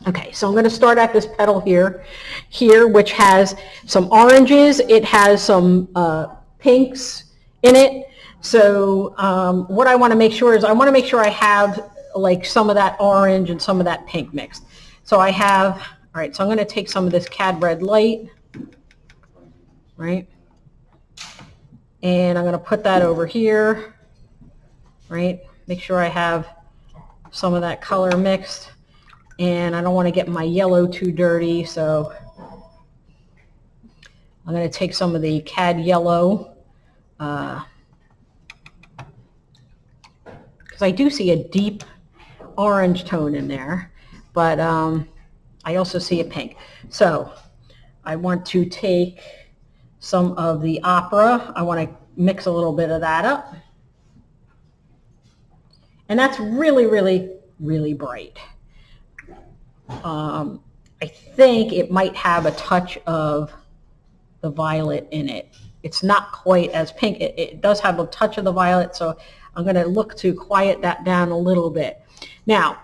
Okay, so I'm going to start at this petal here, which has some oranges. It has some pinks in it. So what I want to make sure is I want to make sure I have like some of that orange and some of that pink mixed. So I have, all right, so I'm going to take some of this Cad Red Light, right? And I'm going to put that over here, right? Make sure I have some of that color mixed. And I don't want to get my yellow too dirty, so I'm going to take some of the Cad Yellow, because I do see a deep orange tone in there, but I also see a pink. So I want to take some of the Opera. I want to mix a little bit of that up. And that's really, really, really bright. I think it might have a touch of the violet in it. It's not quite as pink. It does have a touch of the violet, so I'm going to look to quiet that down a little bit. Now,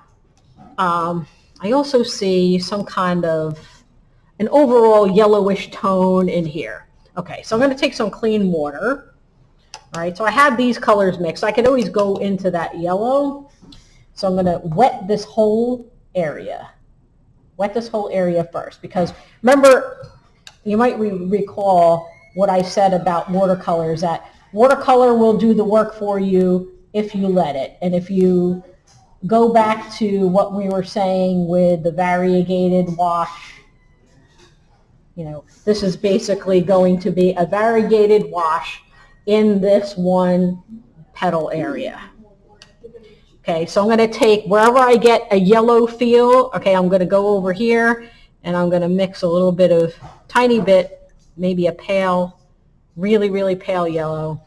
I also see some kind of an overall yellowish tone in here. Okay, so I'm going to take some clean water. All right, so I have these colors mixed. I could always go into that yellow. So I'm going to wet this whole area. Wet this whole area first, because remember, you might recall what I said about watercolors, that watercolor will do the work for you if you let it. And if you go back to what we were saying with the variegated wash, you know, this is basically going to be a variegated wash in this one petal area. Okay, so I'm going to take, wherever I get a yellow feel, okay, I'm going to go over here and I'm going to mix a little bit of, tiny bit, maybe a pale, really, really pale yellow.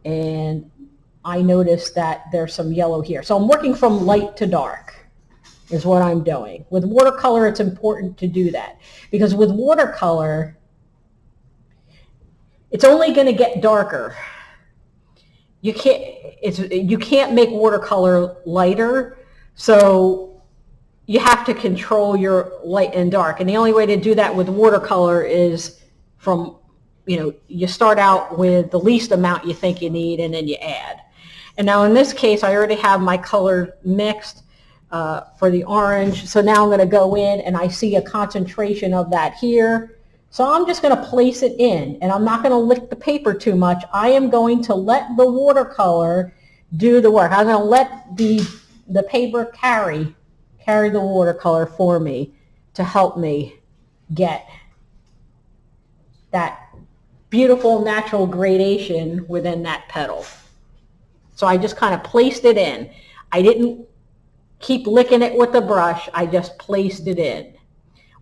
And I noticed that there's some yellow here. So I'm working from light to dark is what I'm doing. With watercolor, it's important to do that, because with watercolor, it's only going to get darker. You can't make watercolor lighter, so you have to control your light and dark. And the only way to do that with watercolor is from, you know, you start out with the least amount you think you need and then you add. And now in this case, I already have my color mixed for the orange. So now I'm going to go in and I see a concentration of that here. So I'm just going to place it in, and I'm not going to lick the paper too much. I am going to let the watercolor do the work. I'm going to let the paper carry the watercolor for me to help me get that beautiful natural gradation within that petal. So I just kind of placed it in. I didn't keep licking it with the brush. I just placed it in.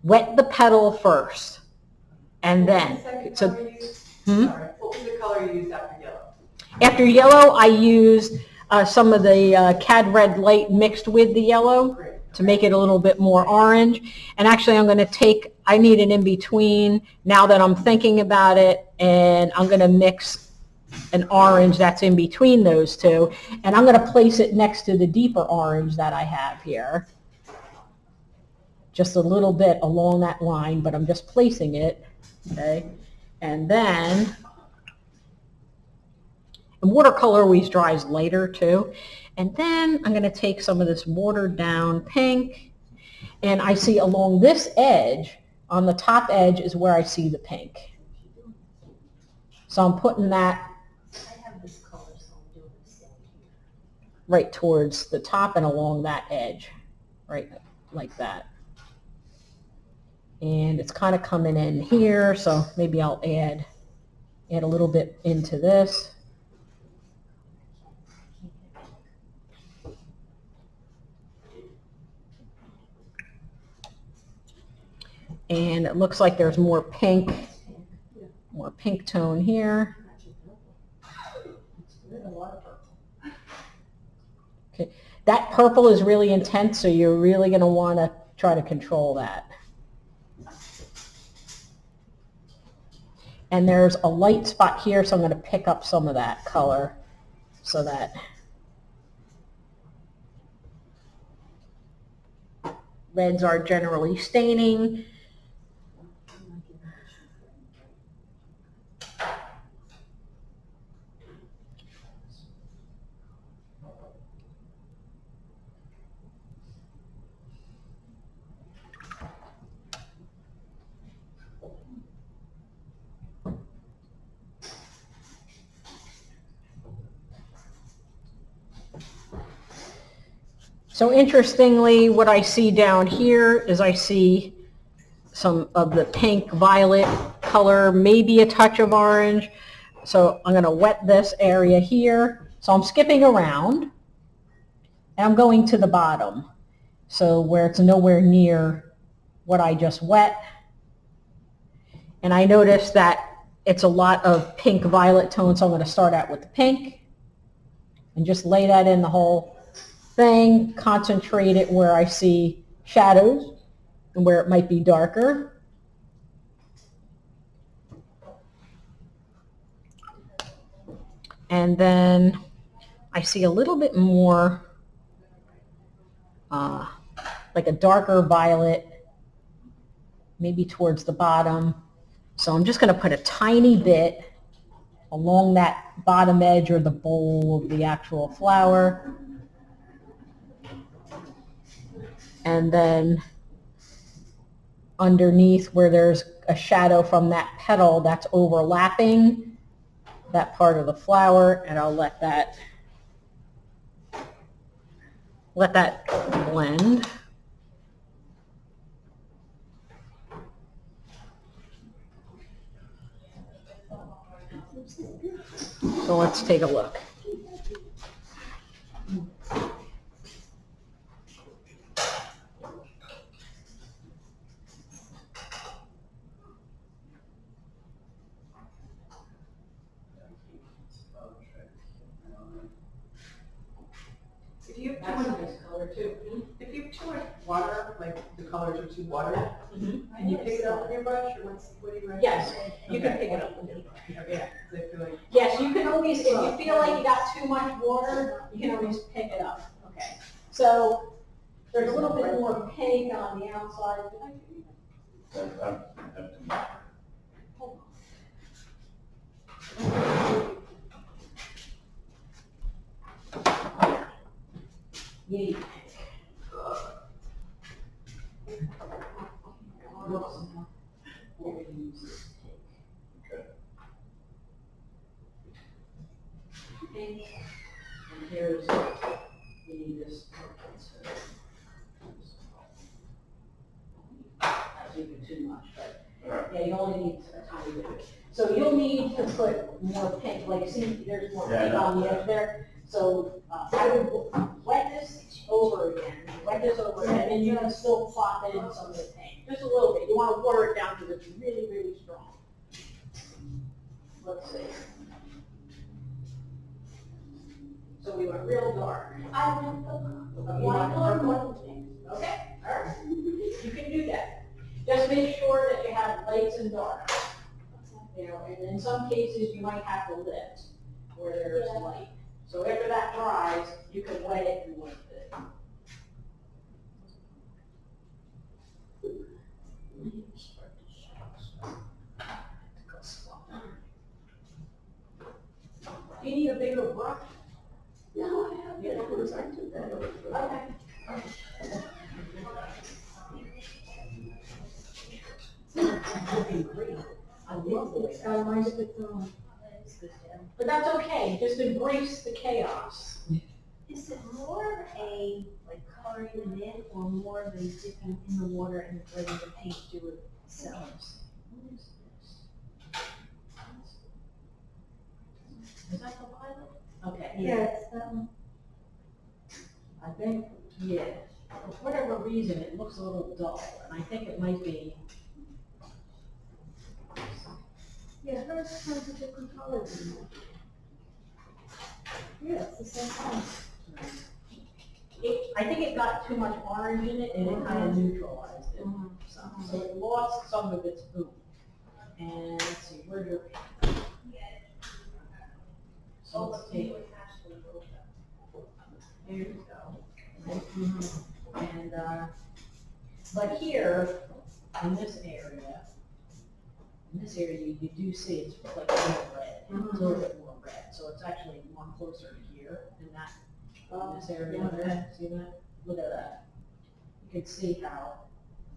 Wet the petal first. And then, so, what was the color you used after yellow? After yellow, I used some of the Cad Red Light mixed with the yellow to make it a little bit more orange. And actually, I'm going to take, I need an in-between now that I'm thinking about it, and I'm going to mix an orange that's in between those two. And I'm going to place it next to the deeper orange that I have here. Just a little bit along that line, but I'm just placing it. Okay, and then, and watercolor always dries later too. And then I'm going to take some of this watered down pink, and I see along this edge, on the top edge is where I see the pink. So I'm putting that right towards the top and along that edge, right like that. And it's kind of coming in here, so maybe I'll add a little bit into this. And it looks like there's more pink tone here. Okay. That purple is really intense, so you're really going to want to try to control that. And there's a light spot here, so I'm going to pick up some of that color so that Reds are generally staining. So interestingly, what I see down here is I see some of the pink violet color, maybe a touch of orange. So I'm going to wet this area here. So I'm skipping around and I'm going to the bottom. So where it's nowhere near what I just wet. And I notice that it's a lot of pink violet tones, so I'm going to start out with the pink and just lay that in the whole thing, concentrate it where I see shadows and where it might be darker. And then I see a little bit more like a darker violet, maybe towards the bottom. So I'm just going to put a tiny bit along that bottom edge or the bowl of the actual flower. And then underneath where there's a shadow from that petal that's overlapping that part of the flower, and I'll let that blend. So let's take a look. If you have too much color too, if you have too much water, like the colors are too watery, can you pick it up with your brush, or what do you recommend? Yes, you can pick it up with your brush. Okay, 'cause I feel like. Yes, you can always, if you feel like you got too much water, you can always pick it up. Okay. So there's a little bit more pink on the outside. Did I do that? Hold on. Yay. Pink. And here's this purple. That's even too much, but yeah, you only need a tiny bit. So you'll need to put more pink, like see, there's more pink on the edge there. So I would wet this over again, and you can still plop in some of the paint, just a little bit. You want to water it down because it's really, really strong. Let's see. So we went real dark. I went one thing. Okay, all right. You can do that. Just make sure that you have lights and dark. You know, and in some cases you might have to lift where there's light. So after that dries, you can wet it and lift it. Do you need a bigger brush? No, I have. Yeah, because I do that. Okay. I love the way that. But that's okay, just embrace the chaos. Is it more a like coloring it in, or more than dipping in the water and letting the paint do it itself? What is this? Is that the violet? Okay. Yes. I think, yeah, for whatever reason, it looks a little dull, and I think it might be. Yeah, hers has a different color than that. Yeah, it's the same color. I think it got too much orange in it, and it kind of neutralized it. So it lost some of its boom. And let's see, where's your paint? So let's take it. There you go. And But here, in this area, you do see it's like more red. It's a little bit more red. So it's actually more closer to here than that, in this area there. See that? Look at that. You can see how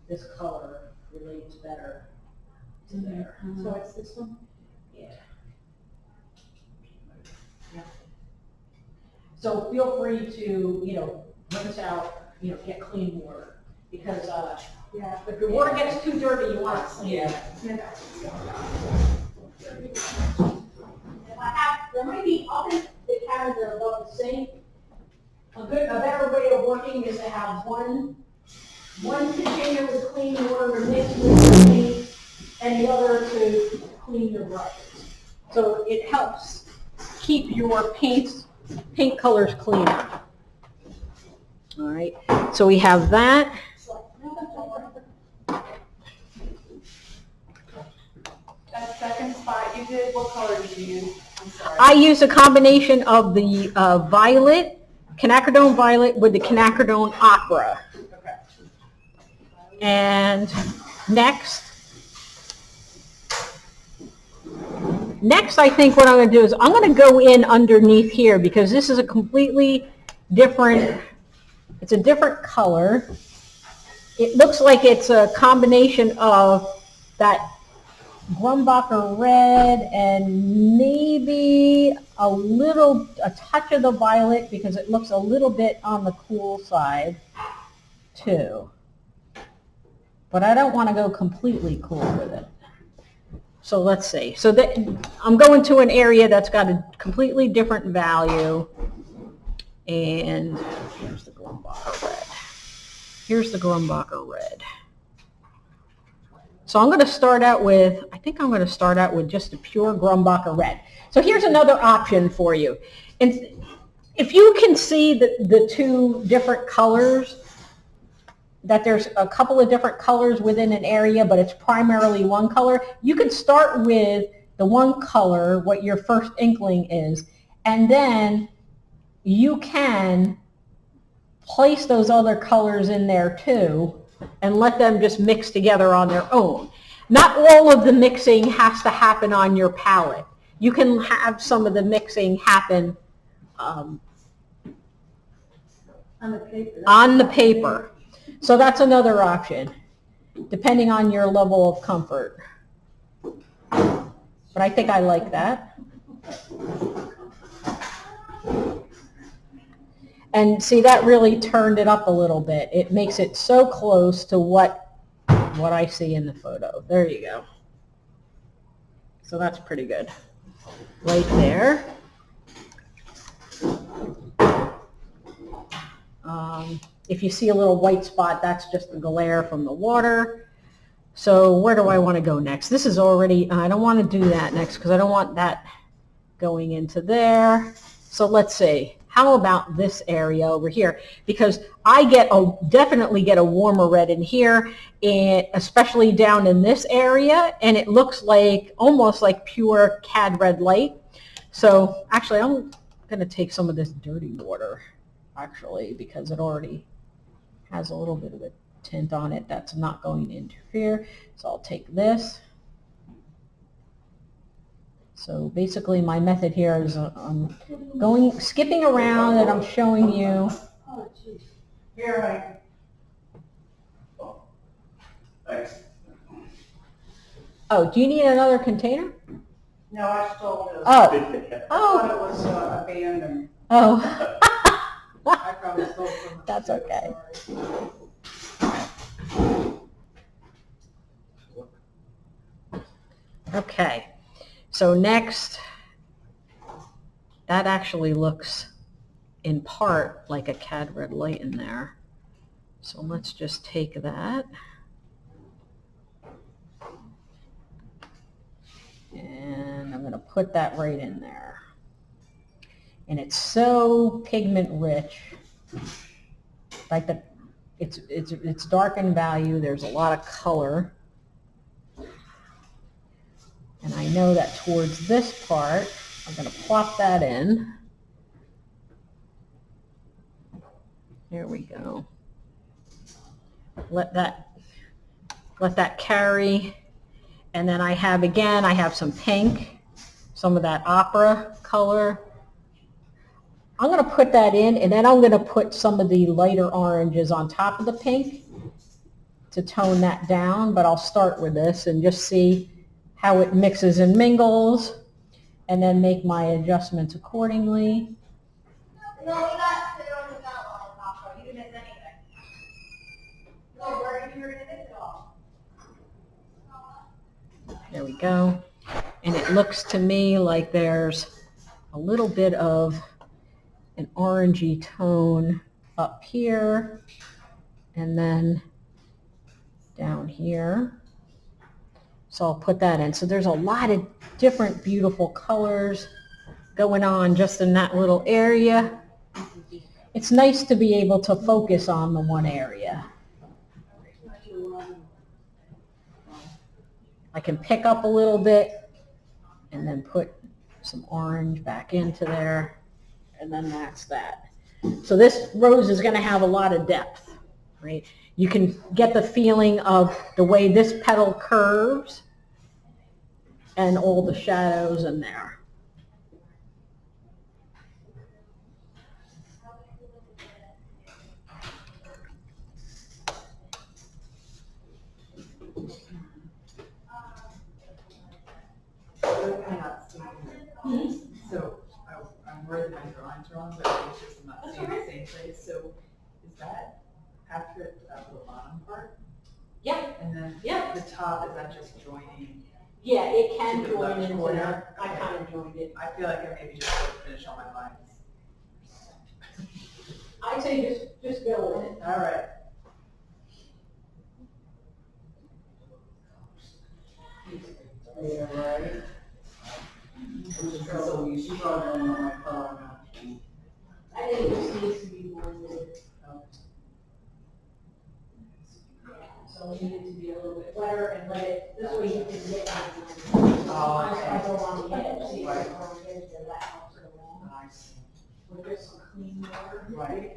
this color relates better to there. So it's this one? Yeah. So feel free to, rinse out, get clean water. Because Yeah. if your water gets too dirty, you want it clean. Yeah. There might be others that have that above the sink. A better way of working is to have one container with clean water to mix with your paint, and the other to clean your brushes. So it helps keep your paint colors cleaner. All right, so we have that. That second spot you did, what color did you use? I'm sorry. I use a combination of the violet, quinacridone violet with the quinacridone aqua. Okay. And next I think what I'm going to do is I'm going to go in underneath here because this is a completely different, it's a different color. It looks like it's a combination of that Grumbacher red and maybe a touch of the violet because it looks a little bit on the cool side too. But I don't want to go completely cool with it. So let's see. So I'm going to an area that's got a completely different value. And here's the Grumbacher red. Here's the Grumbacher red. So I'm going to start out with, I think I'm going to start out with just a pure Grumbacher red. So here's another option for you. And if you can see the two different colors, that there's a couple of different colors within an area, but it's primarily one color, you can start with the one color, what your first inkling is, and then you can place those other colors in there too and let them just mix together on their own. Not all of the mixing has to happen on your palette. You can have some of the mixing happen on the paper. So that's another option, depending on your level of comfort. But I think I like that. And see, that really turned it up a little bit. It makes it so close to what I see in the photo. There you go. So that's pretty good. Right there. If you see a little white spot, that's just the glare from the water. So where do I want to go next? This is already, I don't want to do that next because I don't want that going into there. So let's see. How about this area over here? Because I definitely get a warmer red in here, and especially down in this area, and it looks like almost like pure cad red light. So actually, I'm going to take some of this dirty water, actually, because it already has a little bit of a tint on it that's not going to interfere. So I'll take this. So basically my method here is I'm skipping around and I'm showing you. Oh, geez. Here, Thanks. Oh, do you need another container? no, I stole this. Oh. I thought Oh. it was abandoned. Oh. I probably stole from it. That's okay. Okay. So next, that actually looks in part like a cad red light in there. So let's just take that. And I'm going to put that right in there. And it's so pigment rich. Like it's dark in value. There's a lot of color. And I know that towards this part, I'm going to plop that in. There we go. let that carry. And then I have some pink, some of that opera color. I'm going to put that in, and then I'm going to put some of the lighter oranges on top of the pink to tone that down, but I'll start with this and just see how it mixes and mingles, and then make my adjustments accordingly. No, we got put it on the lollipop, you didn't miss anything. No, where you were gonna miss it all. There we go. And it looks to me like there's a little bit of an orangey tone up here, and then down here. So I'll put that in. So there's a lot of different beautiful colors going on just in that little area. It's nice to be able to focus on the one area. I can pick up a little bit and then put some orange back into there, and then that's that. So this rose is going to have a lot of depth, right? You can get the feeling of the way this petal curves and all the shadows in there. So I'm worried that my drawing's wrong, but it's just I'm not seeing the same place. So is that after the bottom part? Yeah. And then Yeah. the top, is that just joining? Yeah, it can To the join left into corner. there. I kind of joined it. I feel like I maybe just didn't finish all my lines. I'd say just go with it. All right. Yeah, right. So you struggling on my color now. I think it just needs to be more wood. So we need it to be a little bit wetter and let it, this way you can get it. I go on the edge, see if I go on the edge, then that helps it along. I see. With just some clean water. Right.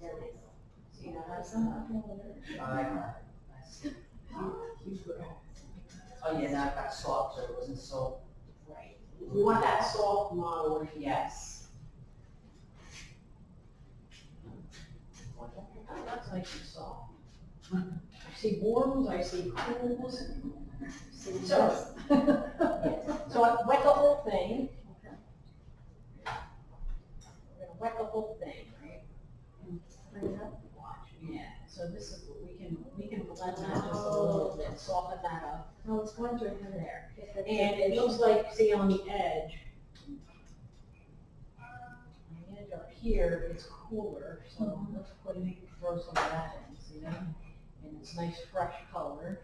There it is. See, now that's not. I see. Oh, yeah, now it got soft, so it wasn't so. Right. We want that soft model. Yes. Oh, that's nice and soft. I see warms, I see cools. So, so I wet the whole thing. We're gonna wet the whole thing, right? Watch, yeah. So this is what we can blend that just a little bit, soften that up. No, it's going to right There. And it looks like, see on the edge, up here, it's cooler, so let's throw some of that in, see that? And it's nice fresh color.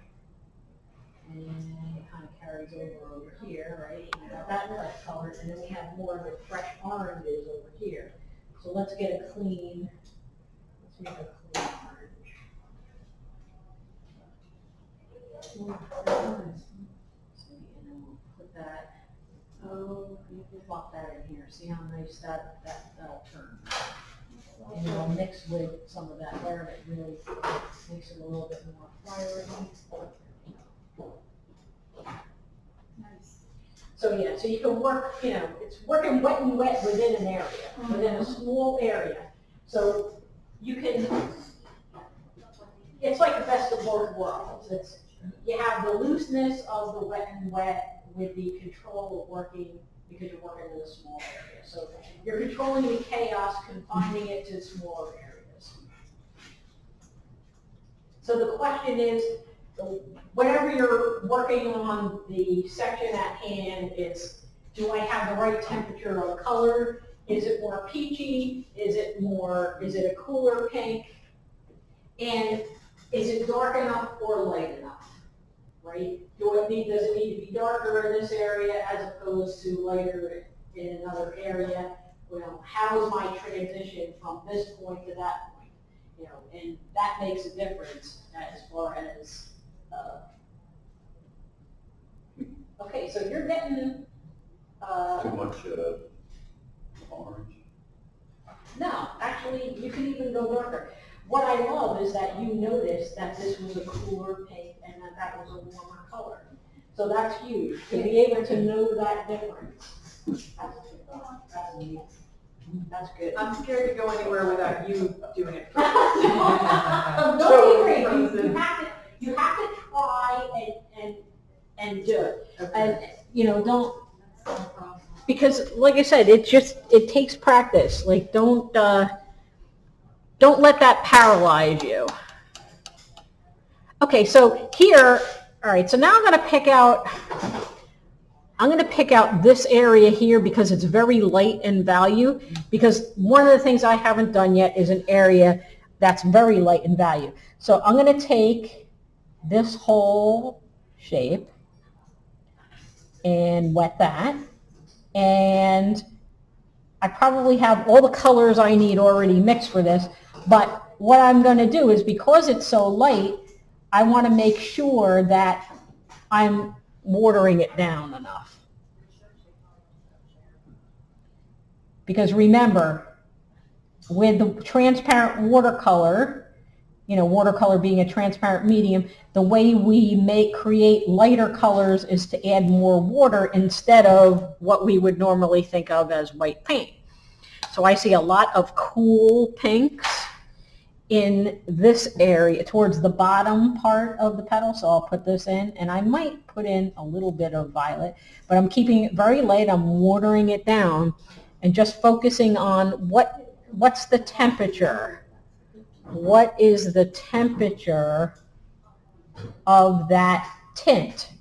And it kind of carries over here, right? We got that fresh color, and then we have more of the fresh oranges over here. So let's get a clean, let's make a clean orange. See, and then we'll put that, oh, you can plop that in here. See how nice that'll turn. And it'll mix with some of that there, that really makes it a little bit more fiery. Nice. So yeah, so you can work, it's working wet and wet within an area, within a small area. So you can, it's like the best of both worlds. You have the looseness of the wet and wet with the control of working, because you're working in a small area. So you're controlling the chaos, confining it to smaller areas. So the question is, whenever you're working on the section at hand, is, do I have the right temperature of color? Is it more peachy? Is it a cooler pink? And is it dark enough or light enough? Right? Does it need to be darker in this area as opposed to lighter in another area? Well, how is my transition from this point to that point? And that makes a difference as far as, okay, so you're getting, Too much orange. no, actually, you can even go darker. what I love is that you noticed that this was a cooler pink and that that was a warmer color. So that's huge, to be able to know that difference. That's good. I'm scared to go anywhere without you doing it. Don't be crazy. You have to try and do it. And, you know, because like I said, it takes practice. Like, don't let that paralyze you. Okay, so here, all right, so now I'm going to pick out this area here because it's very light in value, because one of the things I haven't done yet is an area that's very light in value. So I'm going to take this whole shape and wet that, and I probably have all the colors I need already mixed for this, but what I'm going to do is, because it's so light, I want to make sure that I'm watering it down enough. Because remember, with the transparent watercolor, you know, watercolor being a transparent medium, the way we create lighter colors is to add more water instead of what we would normally think of as white paint. So I see a lot of cool pinks in this area towards the bottom part of the petal, so I'll put this in, and I might put in a little bit of violet, but I'm keeping it very light. I'm watering it down and just focusing on what's the temperature. What is the temperature of that tint?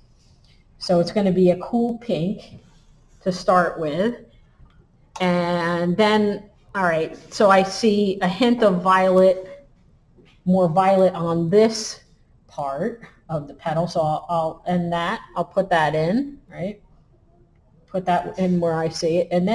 So it's going to be a cool pink to start with, and then, all right, so I see a hint of violet, more violet on this part of the petal, so I'll put that in, right? Put that in where I see it, and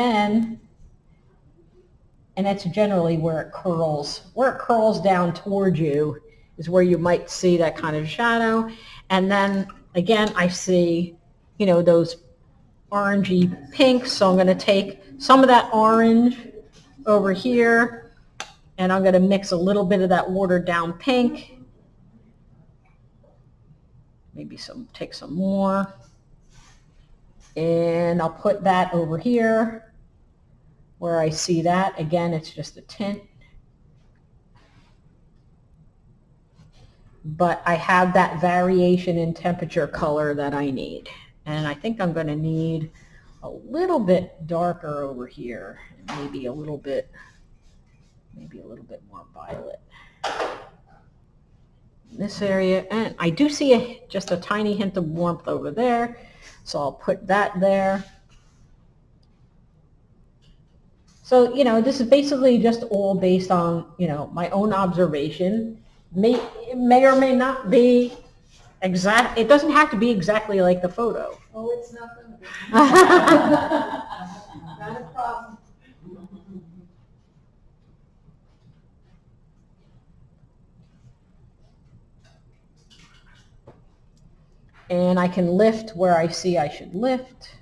that's generally where it curls. Where it curls down towards you is where you might see that kind of shadow. And then again, I see, you know, those orangey pinks, so I'm going to take some of that orange over here, and I'm going to mix a little bit of that watered down pink. Maybe take some more. And I'll put that over here where I see that. Again, it's just a tint. But I have that variation in temperature color that I need. And I think I'm going to need a little bit darker over here, and maybe a little bit more violet. This area, and I do see just a tiny hint of warmth over there, so I'll put that there. So, you know, this is basically just all based on, you know, my own observation. It may or may not be exact. It doesn't have to be exactly like the photo. Oh, it's not going to be. Not a problem. And I can lift where I see I should lift,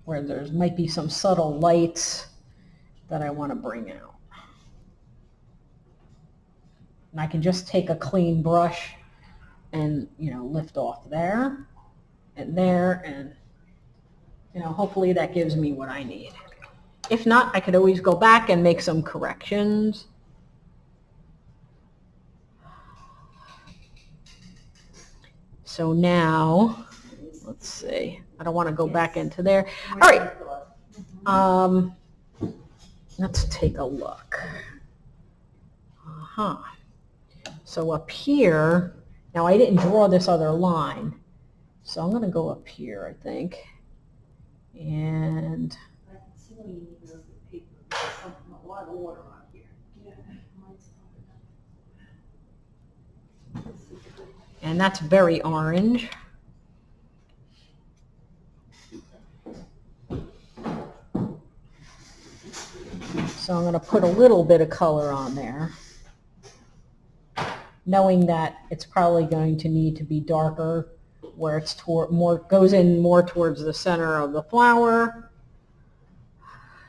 where there might be some subtle lights that I want to bring out. And I can just take a clean brush and, you know, lift off there, and, you know, hopefully that gives me what I need. If not, I could always go back and make some corrections. So now, let's see, I don't want to go back into there. All right, let's take a look. So up here, now I didn't draw this other line, so I'm going to go up here, I think. And I can see why you need those paper. There's a lot of water on here. and that's very orange. So I'm going to put a little bit of color on there, knowing that it's probably going to need to be darker where it's goes in more towards the center of the flower.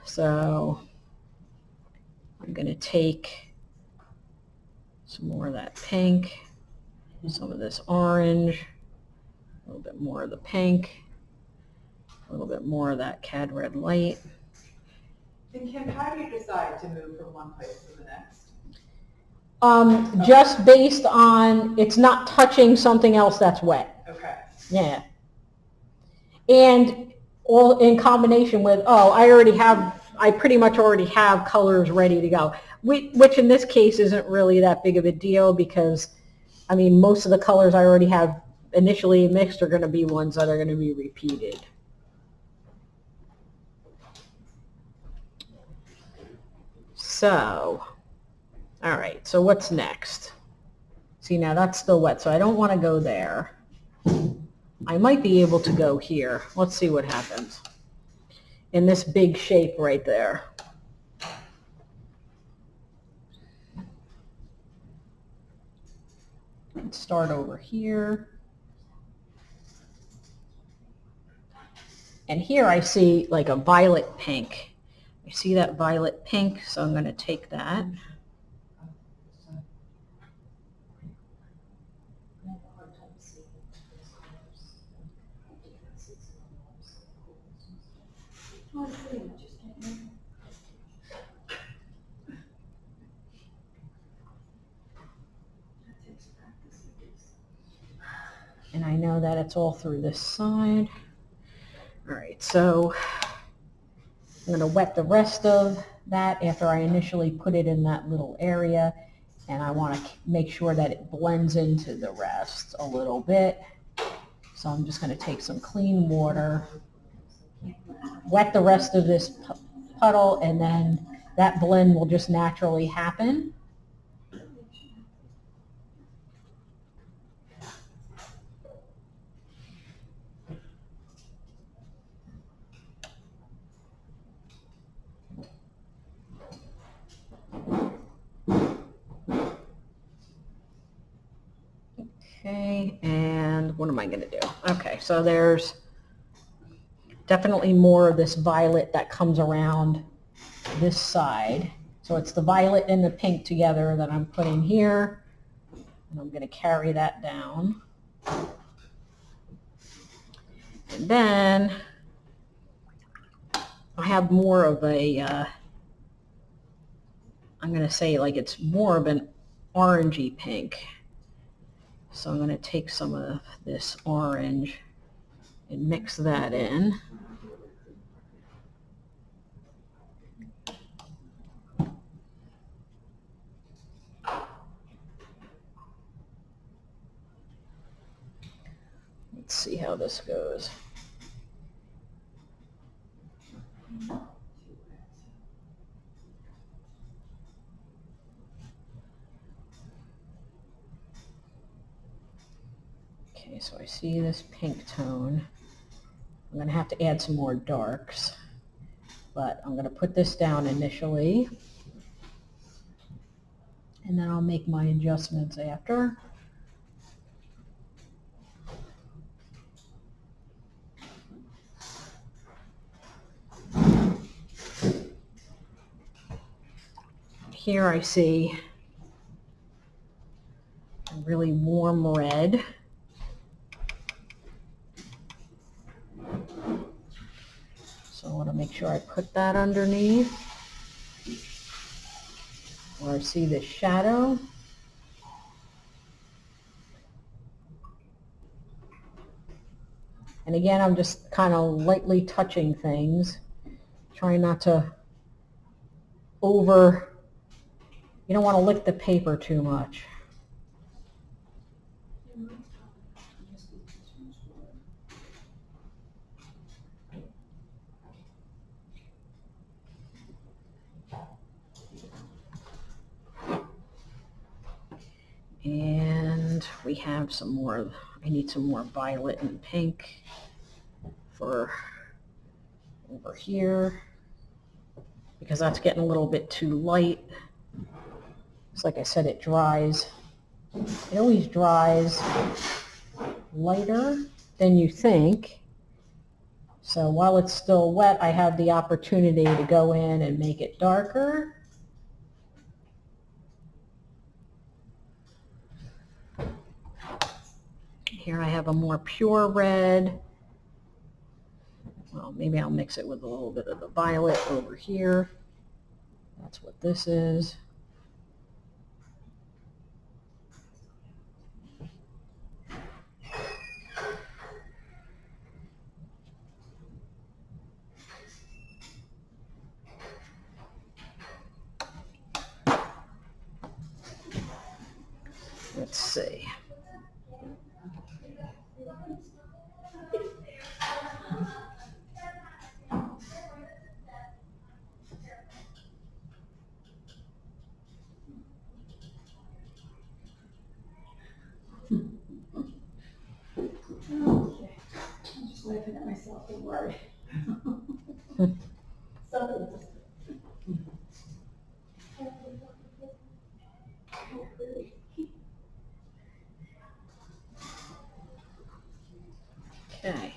So I'm going to take some more of that pink, some of this orange, a little bit more of the pink, a little bit more of that cad red light. And Kim, how do you decide to move from one place to the next? Just based on it's not touching something else that's wet. Okay. Yeah. And all in combination with, I pretty much already have colors ready to go, which in this case isn't really that big of a deal because, I mean, most of the colors I already have initially mixed are going to be ones that are going to be repeated. So, all right, so what's next? See, now that's still wet, so I don't want to go there. I might be able to go here. Let's see what happens. In this big shape right there. And start over here. And here I see like a violet pink. I see that violet pink, so I'm going to take that. And I know that it's all through this side. All right, so I'm going to wet the rest of that after I initially put it in that little area. And I want to make sure that it blends into the rest a little bit. So I'm just going to take some clean water, wet the rest of this puddle, and then that blend will just naturally happen. Okay, and what am I going to do? Okay, so there's definitely more of this violet that comes around this side. So it's the violet and the pink together that I'm putting here. And I'm going to carry that down. And then I have more of a, I'm going to say like it's more of an orangey pink. So I'm going to take some of this orange and mix that in. Let's see how this goes. Okay, so I see this pink tone. I'm going to have to add some more darks, but I'm going to put this down initially, and then I'll make my adjustments after. Here I see a really warm red. So I want to make sure I put that underneath where I see the shadow. And again, I'm just kind of lightly touching things, trying not to you don't want to lick the paper too much. And we have some more, I need some more violet and pink for over here because that's getting a little bit too light. It's like I said, it dries. It always dries lighter than you think. So while it's still wet, I have the opportunity to go in and make it darker. Here I have a more pure red. Well, maybe I'll mix it with a little bit of the violet over here. That's what this is. Let's see. I'm just laughing at myself and worried. Something. Okay.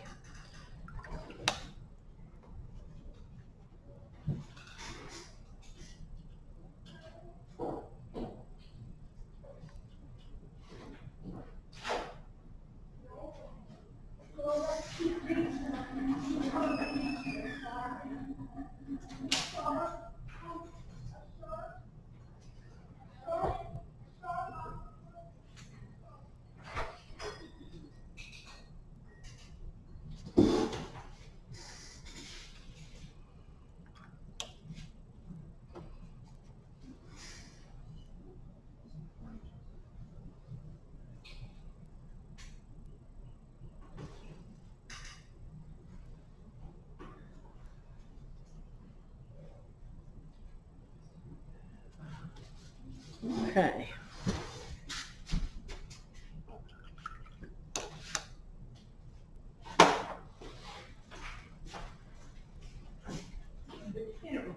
Okay.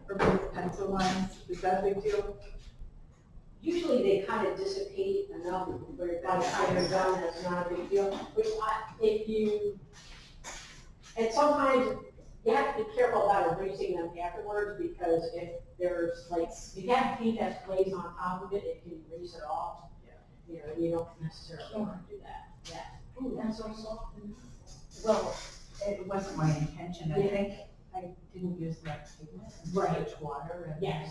Remove pencil lines, is that a big deal? Usually they kind of dissipate enough where by the time they're done, that's not a big deal. If you, and sometimes you have to be careful about erasing them afterwards because if there's like, if you have paint that's glazed on top of it, it can erase it off. Yeah. You know, you don't necessarily want to do that. Yeah. Ooh, that's so soft. Well, it wasn't my intention, I Yeah. think I didn't use that pigment. Right. Much water and. Yes.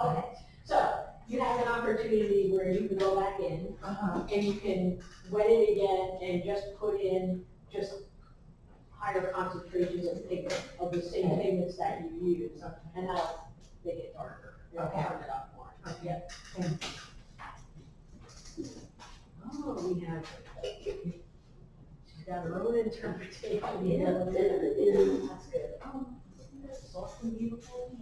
Okay, so you have an opportunity where you can go back in and you can wet it again and just put in just higher concentrations of pigment, of the same pigments that you use, and that'll make it darker. It'll Okay. cover it up more. Okay. Yep. Oh, we have, she's got her own interpretation. Yeah. That's good. Soft and beautiful.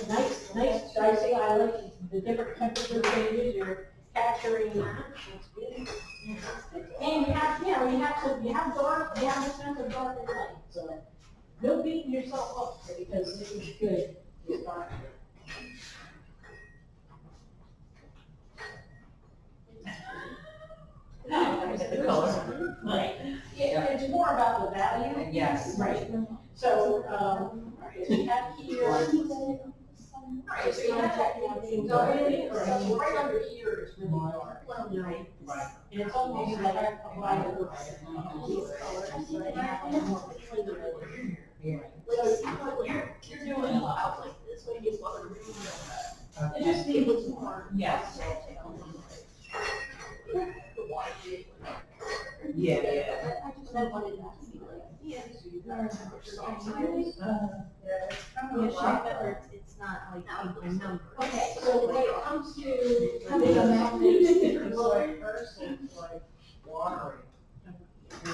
Nice, nice dicing. I like the different temperature changes. You're capturing that. That's good. And you have, you know, you have dark, you have a sense of dark and light. So no beating yourself up because this is good. It's dark. The color. Right. Yeah, it's more about the value. Yes. Right. So, right, so you have here. Right, so you have that, so right under here is really dark. Right. Right. And it's almost like a light over these colors, so they have a more clean over here. Yeah. So you're doing a lot like this, when you get water. It just needs more. Yes. Yeah, yeah. I just wanted that to be like, yeah, so you learn how to Yeah, it's kind of a Yeah, lot. sure, but it's not like a number. Okay, so when it comes to. Coming on that page, It's like, first it's like watery.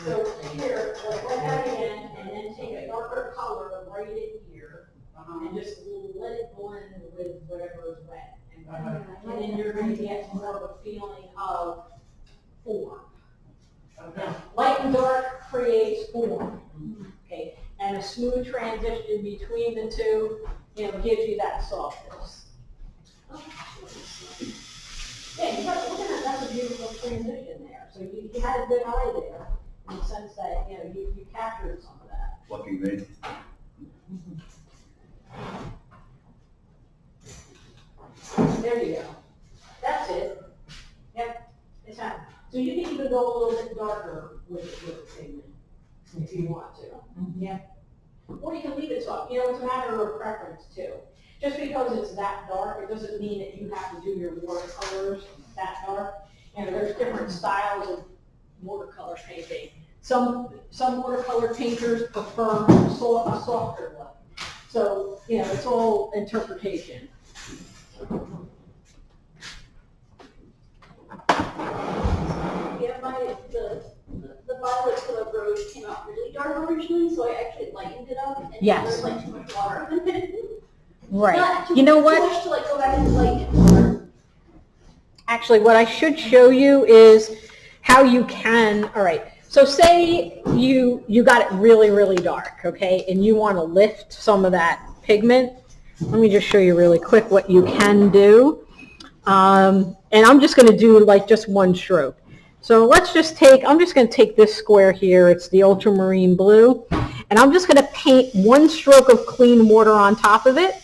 So here, like that again, and then take a darker color, write it here, and just let it blend with whatever is wet. And then you're gonna get more of a feeling of form. Now, light and dark creates form, okay? And a smooth transition between the two, you know, gives you that softness. Yeah, you got, look at that, that's a beautiful transition there. So you had a good eye there, in the sense that, you know, you captured some of that. Lucky me. There you go. That's it. Yep, it's happening. So you can even go a little bit darker with the pigment if you want to. Yeah. Or you can leave it soft. You know, it's a matter of preference too. Just because it's that dark, it doesn't mean that you have to do your watercolors that dark. You know, there's different styles of watercolor painting. Some watercolor painters prefer a softer look. So, you know, it's all interpretation. Yeah, the violet for the rose came out really dark originally, so I actually lightened it up, and Yes. there's like too much water in it. Right. Not too, You know too what? much to like go back and lighten it more. Actually, what I should show you is how you can, all right, so say you got it really, really dark, okay, and you want to lift some of that pigment. Let me just show you really quick what you can do. And I'm just going to do like just one stroke. So let's just I'm just going to take this square here, it's the ultramarine blue, and I'm just going to paint one stroke of clean water on top of it,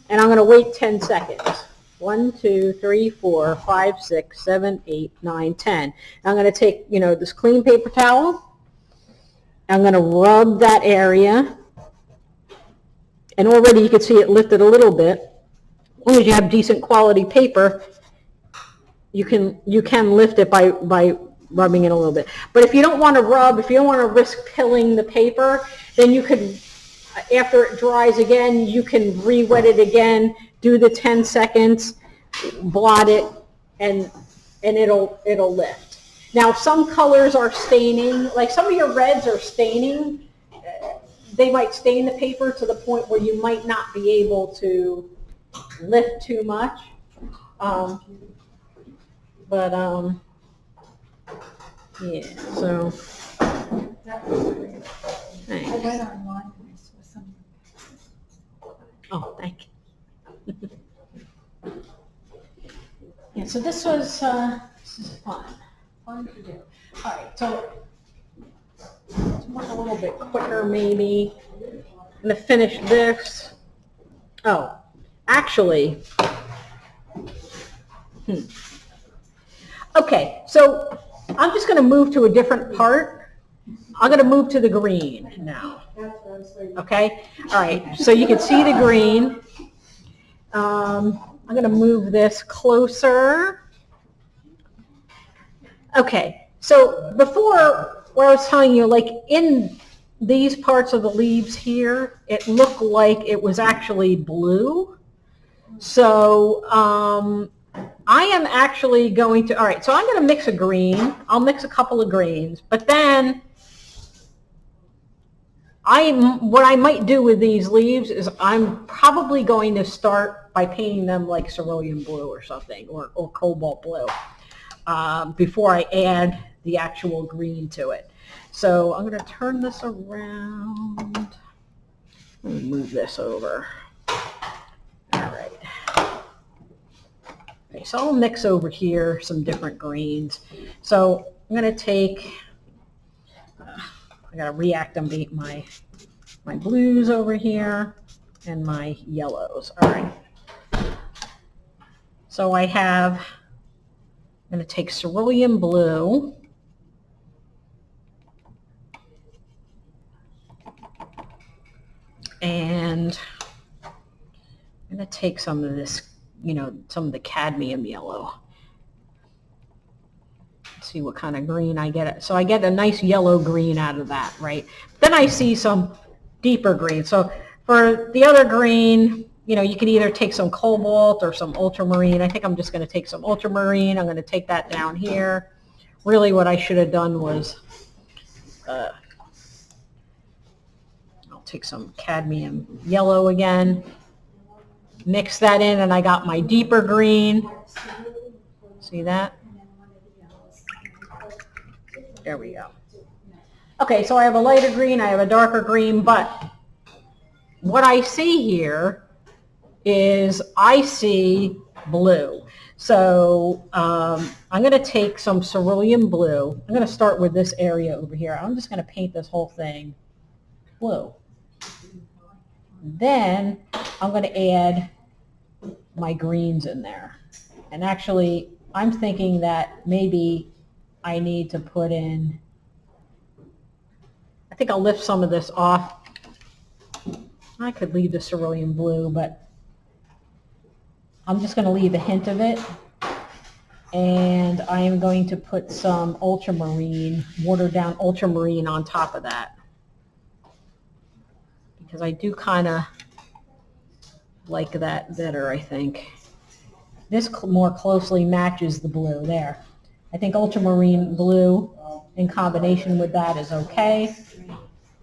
and I'm going to wait 10 seconds. 1, 2, 3, 4, 5, 6, 7, 8, 9, 10. I'm going to take, you know, this clean paper towel. I'm going to rub that area. And already you can see it lifted a little bit. As long as you have decent quality paper, you can lift it by rubbing it a little bit. But if you don't want to rub, if you don't want to risk pilling the paper, then you could, after it dries again, you can re-wet it again, do the 10 seconds, blot it, and it'll lift. Now some colors are staining, like some of your reds are staining. They might stain the paper to the point where you might not be able to lift too much. Yeah, so. Thanks. I went online and I saw some. Oh, thank you. Yeah, so this is fun to do. All right, so let's work a little bit quicker maybe. I'm gonna finish this. Oh, actually, okay, so I'm just gonna move to a different part. I'm gonna move to the green now. Okay, all right, so you can see the green. I'm going to move this closer. Okay, so before, where I was telling you, like in these parts of the leaves here, it looked like it was actually blue. So I am actually going to, all right, so I'm going to mix a green. I'll mix a couple of greens, but then what I might do with these leaves is I'm probably going to start by painting them like cerulean blue or something, or cobalt blue, before I add the actual green to it. So I'm going to turn this around. Let me move this over. All right. Okay, so I'll mix over here some different greens. So I'm going to take, I got to reactivate my blues over here and my yellows. All right. So I have, I'm going to take cerulean blue. And I'm going to take some of this, you know, some of the cadmium yellow. See what kind of green I get. So I get a nice yellow green out of that, right? Then I see some deeper green. So for the other green, you know, you can either take some cobalt or some ultramarine. I think I'm just going to take some ultramarine. I'm going to take that down here. Really what I should have done was, I'll take some cadmium yellow again, mix that in, and I got my deeper green. See that? There we go. Okay, so I have a lighter green, I have a darker green, but what I see here is I see blue. So I'm going to take some cerulean blue. I'm going to start with this area over here. I'm just going to paint this whole thing blue. Then I'm going to add my greens in there. And actually, I'm thinking that maybe I need to put in, I think I'll lift some of this off. I could leave the cerulean blue, but I'm just going to leave a hint of it. And I am going to put some ultramarine, watered down ultramarine on top of that. Because I do kind of like that better, I think. This more closely matches the blue there. I think ultramarine blue in combination with that is okay.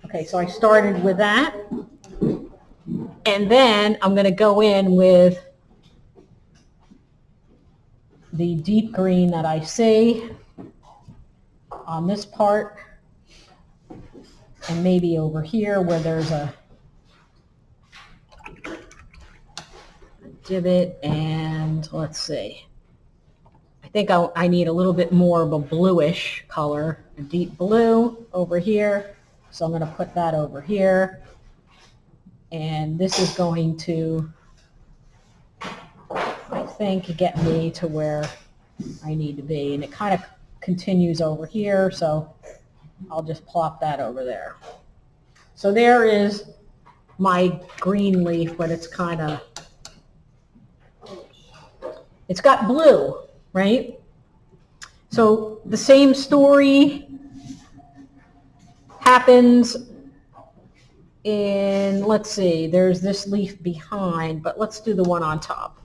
Okay, so I started with that. And then I'm going to go in with the deep green that I see on this part. And maybe over here where there's a divot, and let's see. I think I need a little bit more of a bluish color, a deep blue over here. So I'm going to put that over here. And this is going to, I think, get me to where I need to be. And it kind of continues over here, so I'll just plop that over there. So there is my green leaf, but it's kind of, it's got blue, right? So the same story happens in, let's see, there's this leaf behind, but let's do the one on top.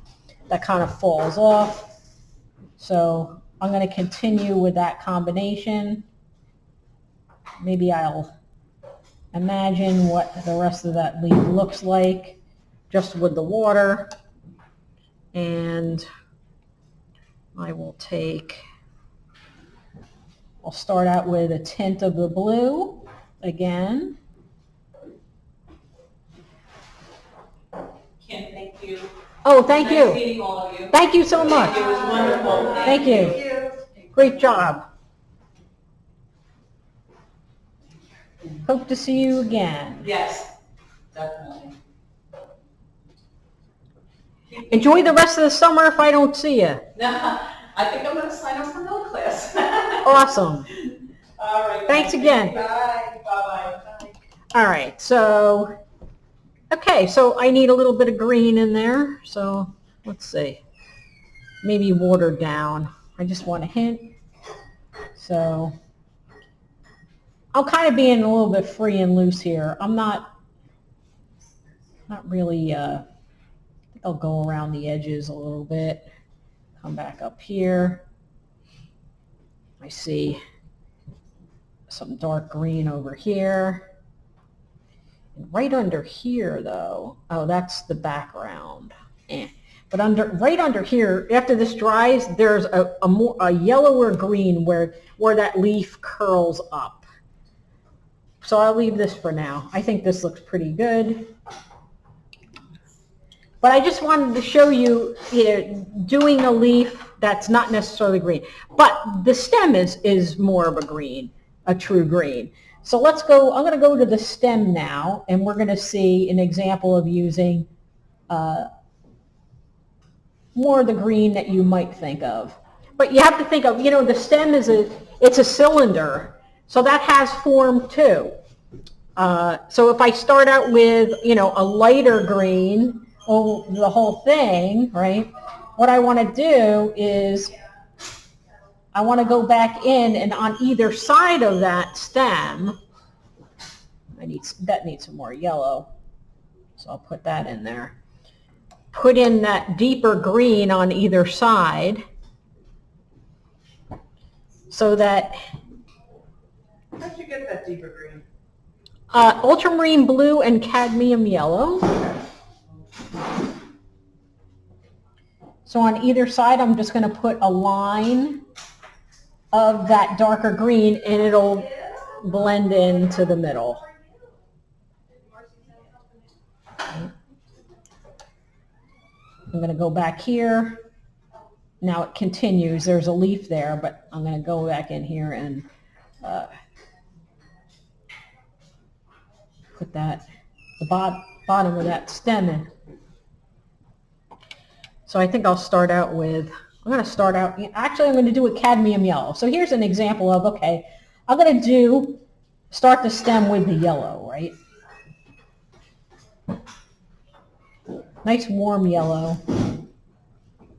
That kind of falls off. So I'm going to continue with that combination. Maybe I'll imagine what the rest of that leaf looks like just with the water. And I will take, I'll start out with a tint of the blue again. Kim, thank you. Oh, thank Nice you. meeting all of you. Thank you so much. It was wonderful. Thank you. Great job. Hope to see you again. Yes, definitely. Enjoy the rest of the summer if I don't see you. I think I'm going to sign up for another class. Awesome. All right. Thanks again. Bye. Bye-bye. All right, so, okay, so I need a little bit of green in there. So let's see. Maybe watered down. I just want a hint. So I'm kind of being a little bit free and loose here. I'm not really, I think I'll go around the edges a little bit. Come back up here. I see some dark green over here. And right under here, though, oh, that's the background. But right under here, after this dries, there's a yellower green where that leaf curls up. So I'll leave this for now. I think this looks pretty good. But I just wanted to show you, doing a leaf that's not necessarily green. But the stem is more of a green, a true green. So let's go, I'm going to go to the stem now, and we're going to see an example of using more of the green that you might think of. But you have to think of, the stem it's a cylinder, so that has form too. So if I start out with, a lighter green, the whole thing, right? What I want to do is I want to go back in, and on either side of that stem, that needs some more yellow. So I'll put that in there. Put in that deeper green on either side so that... How'd you get that deeper green? Ultramarine blue and cadmium yellow. So on either side, I'm just going to put a line of that darker green, and it'll blend into the middle. I'm going to go back here. Now it continues. There's a leaf there, but I'm going to go back in here and put the bottom of that stem in. So I think I'll start out with I'm going to start out, actually I'm going to do a cadmium yellow. So here's an example of, okay, I'm going to start the stem with the yellow, right? Nice warm yellow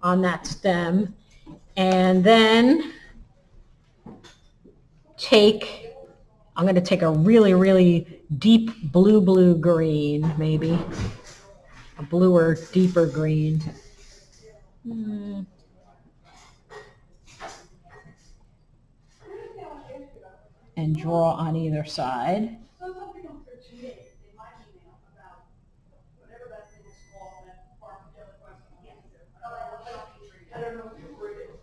on that stem. And then I'm going to take a really, really deep blue green, maybe. A bluer, deeper green. And draw on either side.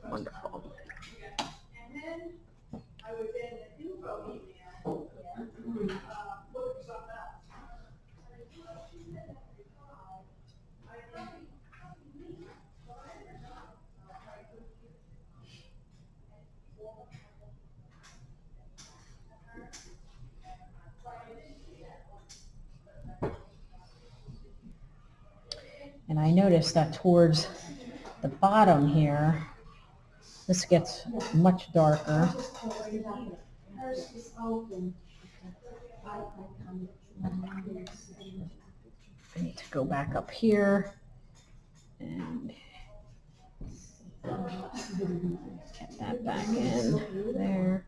Wonderful. And then I would then info email, look for something else. And I noticed that towards the bottom here, this gets much darker. I need to go back up here and get that back in there.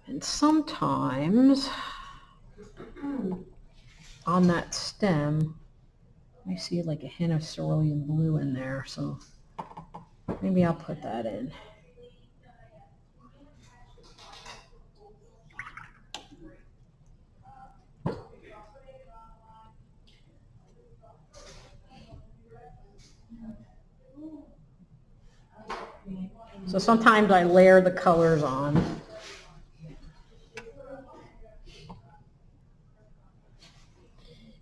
And sometimes on that stem, I see like a hint of cerulean blue in there, so maybe I'll put that in. So sometimes I layer the colors on.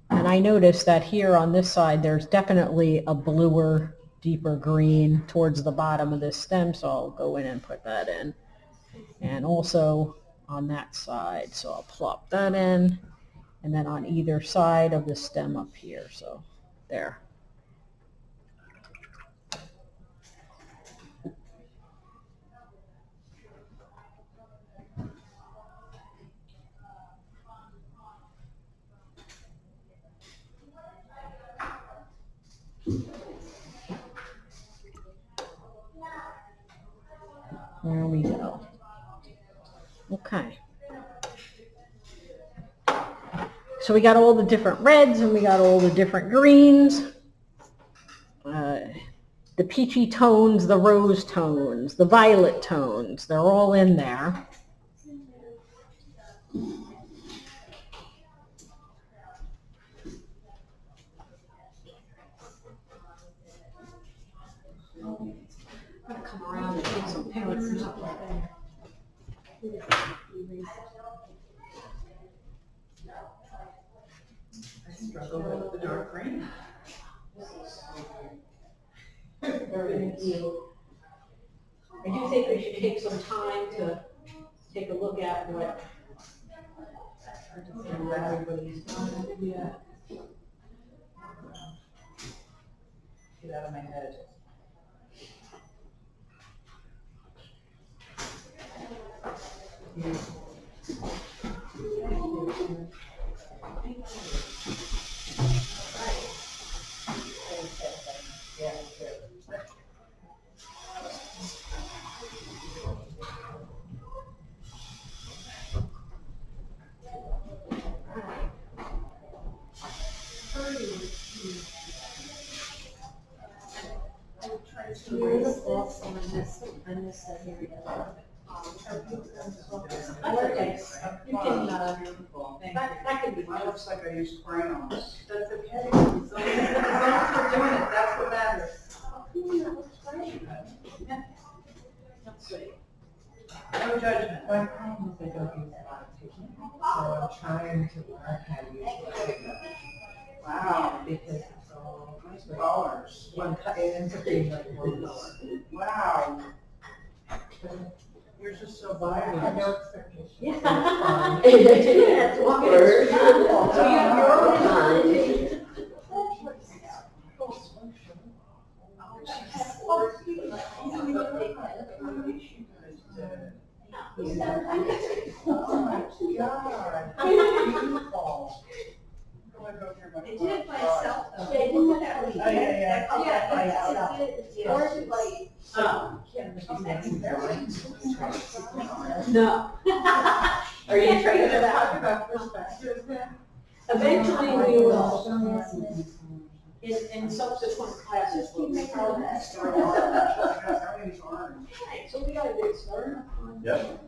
And I noticed that here on this side, there's definitely a bluer, deeper green towards the bottom of this stem, so I'll go in and put that in. And also on that side, so I'll plop that in. And then on either side of the stem up here, so there. There we go. Okay. So we got all the different reds and we got all the different greens. The peachy tones, the rose tones, the violet tones, they're all in there. I'm going to come around and take some pictures. I struggle with the dark green. Very cute. I do think we should take some time to take a look at what everybody's done. Yeah. Get out of my head. That could be Mine looks like I used crayons. That's okay. As long as we're doing it, that's what matters. No judgment. My problem is I don't use a lot of technique. I'm trying to learn how to use it. Wow, because it's all nice colors. It ends up being like one color. Wow. Yours is so vibrant. I had no expectations. Yeah. That's wonderful. So you have your own design. Oh my God. Beautiful. They did it by itself though. They did it that way. Oh, Yeah. Yeah, By it's itself. or it's like, No. Are you trying to Talk about perspective then? Eventually we will, in subsequent classes, we'll probably start on. So we got a good start. Yep.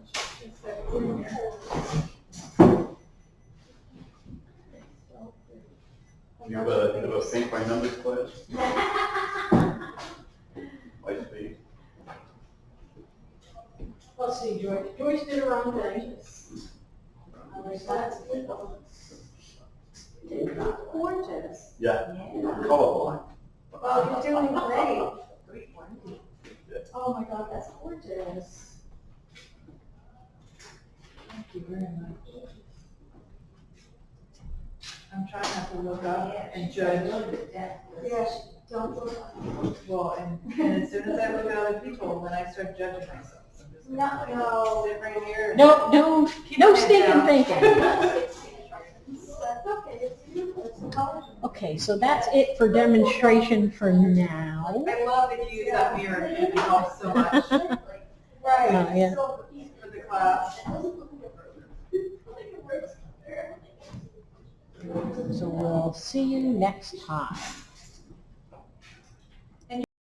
You have a paint by numbers class? My speed. Let's see, Joyce. Joyce did her own thing. gorgeous. Yeah. Yeah. Colorful. Oh, you're doing great. Great one. Oh my God, that's gorgeous. Thank you very much. I'm trying not to look up and judge. Yes, don't look. Well, and as soon as I look at other people, then I start judging myself. So I'm just gonna like, No. sit right here. No stinking thinking. That's okay, it's beautiful, it's the colors. Okay, so that's it for demonstration for now. I love that you use that mirror, it helps so much for Right. Yeah. the class. So we'll see you next time.